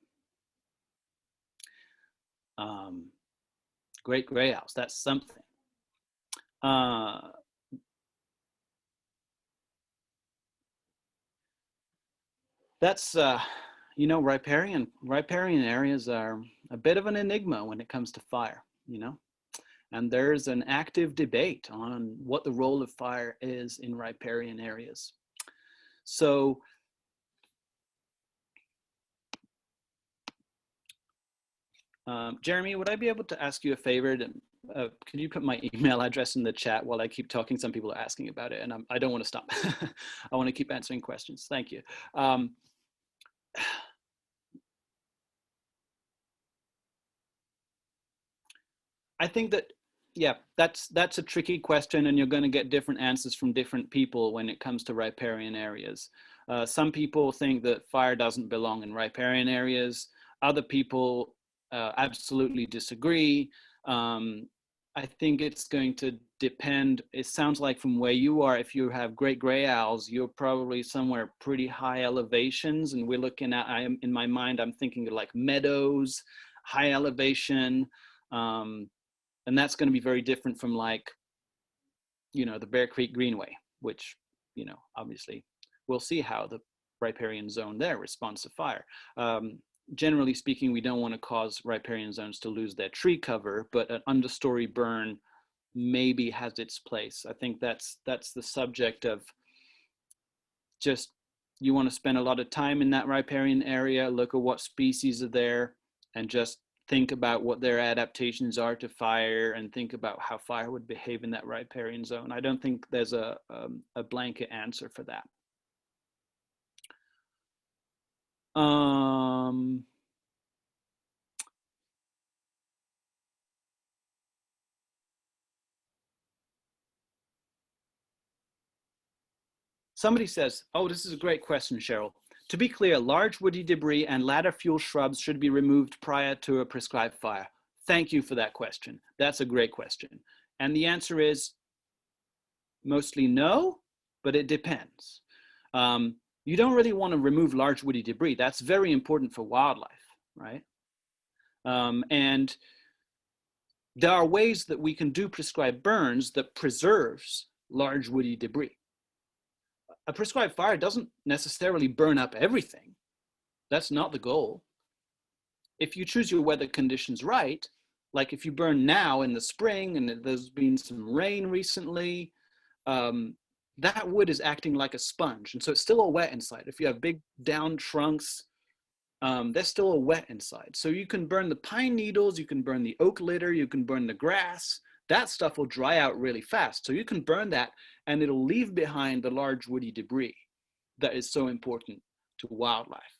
Great gray owls, that's something. That's, you know, riparian areas are a bit of an enigma when it comes to fire, you know, and there's an active debate on what the role of fire is in riparian areas. So Jeremy, would I be able to ask you a favor? Can you put my email address in the chat while I keep talking? Some people are asking about it, and I don't want to stop. I want to keep answering questions. Thank you. I think that, yeah, that's a tricky question, and you're going to get different answers from different people when it comes to riparian areas. Some people think that fire doesn't belong in riparian areas. Other people absolutely disagree. I think it's going to depend. It sounds like from where you are, if you have great gray owls, you're probably somewhere pretty high elevations, and we're looking at, in my mind, I'm thinking of like meadows, high elevation, and that's going to be very different from, like, you know, the Bear Creek Greenway, which, you know, obviously we'll see how the riparian zone there responds to fire. Generally speaking, we don't want to cause riparian zones to lose their tree cover, but an understory burn maybe has its place. I think that's the subject of just, you want to spend a lot of time in that riparian area, look at what species are there, and just think about what their adaptations are to fire, and think about how fire would behave in that riparian zone. I don't think there's a blanket answer for that. Somebody says, oh, this is a great question, Cheryl. To be clear, large woody debris and ladder fuel shrubs should be removed prior to a prescribed fire. Thank you for that question. That's a great question. And the answer is mostly no, but it depends. You don't really want to remove large woody debris. That's very important for wildlife, right? And there are ways that we can do prescribed burns that preserves large woody debris. A prescribed fire doesn't necessarily burn up everything. That's not the goal. If you choose your weather conditions right, like if you burn now in the spring and there's been some rain recently, that wood is acting like a sponge. And so it's still all wet inside. If you have big down trunks, they're still all wet inside. So you can burn the pine needles, you can burn the oak litter, you can burn the grass. That stuff will dry out really fast. So you can burn that and it'll leave behind the large woody debris that is so important to wildlife.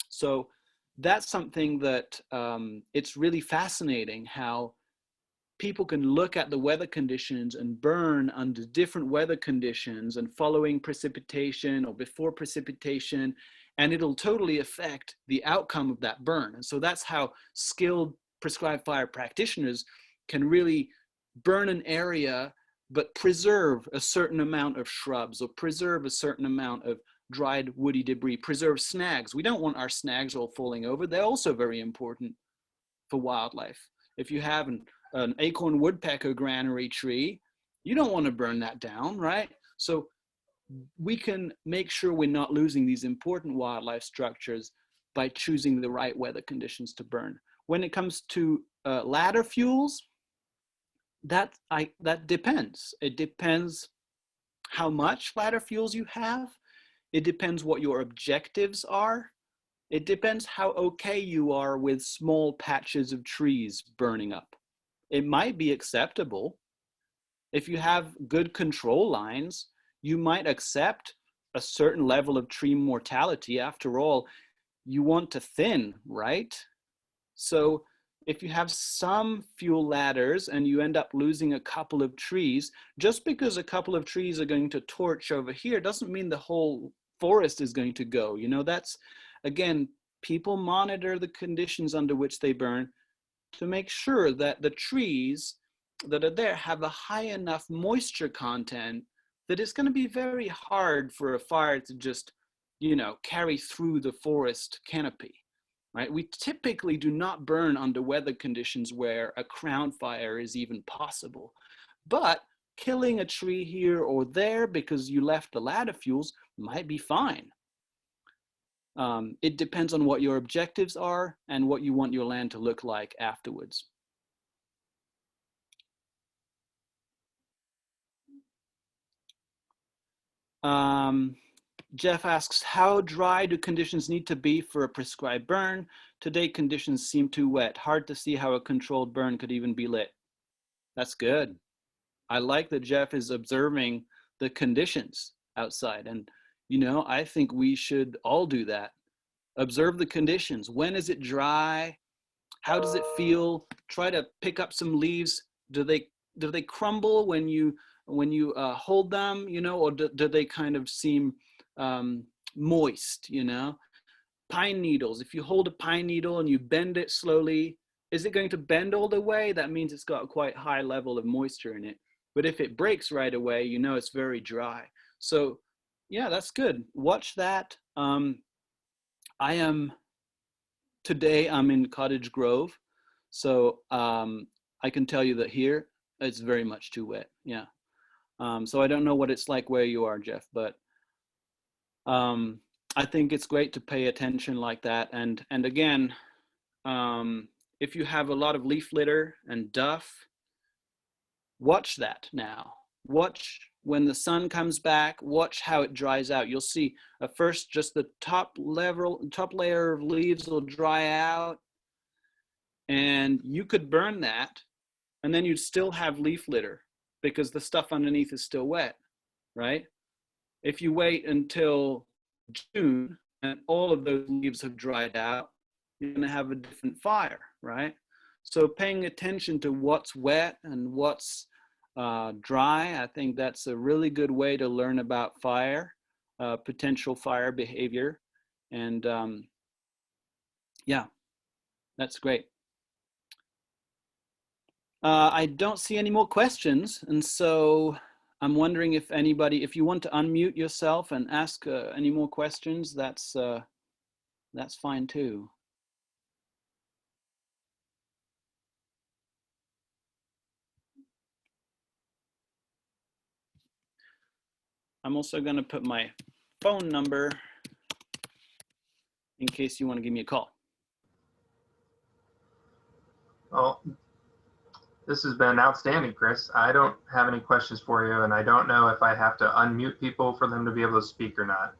So that's something that it's really fascinating how people can look at the weather conditions and burn under different weather conditions and following precipitation or before precipitation, and it'll totally affect the outcome of that burn. And so that's how skilled prescribed fire practitioners can really burn an area but preserve a certain amount of shrubs or preserve a certain amount of dried woody debris, preserve snags. We don't want our snags all falling over. They're also very important for wildlife. If you have an acorn woodpecker granary tree, you don't want to burn that down, right? So we can make sure we're not losing these important wildlife structures by choosing the right weather conditions to burn. When it comes to ladder fuels, that depends. It depends how much ladder fuels you have. It depends what your objectives are. It depends how okay you are with small patches of trees burning up. It might be acceptable. If you have good control lines, you might accept a certain level of tree mortality. After all, you want to thin, right? So if you have some fuel ladders and you end up losing a couple of trees, just because a couple of trees are going to torch over here doesn't mean the whole forest is going to go. You know, that's, again, people monitor the conditions under which they burn to make sure that the trees that are there have a high enough moisture content that it's going to be very hard for a fire to just, you know, carry through the forest canopy, right? We typically do not burn under weather conditions where a crown fire is even possible. But killing a tree here or there because you left the ladder fuels might be fine. It depends on what your objectives are and what you want your land to look like afterwards. Jeff asks, how dry do conditions need to be for a prescribed burn? Today, conditions seem too wet. Hard to see how a controlled burn could even be lit. That's good. I like that Jeff is observing the conditions outside. And, you know, I think we should all do that. Observe the conditions. When is it dry? How does it feel? Try to pick up some leaves. Do they crumble when you hold them, you know, or do they kind of seem moist, you know? Pine needles, if you hold a pine needle and you bend it slowly, is it going to bend all the way? That means it's got a quite high level of moisture in it. But if it breaks right away, you know it's very dry. So yeah, that's good. Watch that. Today I'm in Cottage Grove. So I can tell you that here, it's very much too wet, yeah. So I don't know what it's like where you are, Jeff, but I think it's great to pay attention like that. And again, if you have a lot of leaf litter and duff, watch that now. Watch when the sun comes back, watch how it dries out. You'll see first just the top layer of leaves will dry out, and you could burn that, and then you'd still have leaf litter because the stuff underneath is still wet, right? If you wait until June and all of those leaves have dried out, you're going to have a different fire, right? So paying attention to what's wet and what's dry, I think that's a really good way to learn about fire, potential fire behavior. And yeah, that's great. I don't see any more questions, and so I'm wondering if anybody, if you want to unmute yourself and ask any more questions, that's fine too. I'm also going to put my phone number in case you want to give me a call. Well, this has been outstanding, Chris. I don't have any questions for you, and I don't know if I have to unmute people for them to be able to speak or not.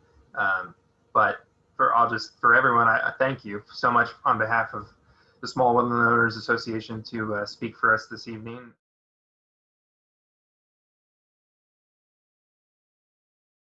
But for everyone, I thank you so much on behalf of the Small Woodland Owners Association to speak for us this evening.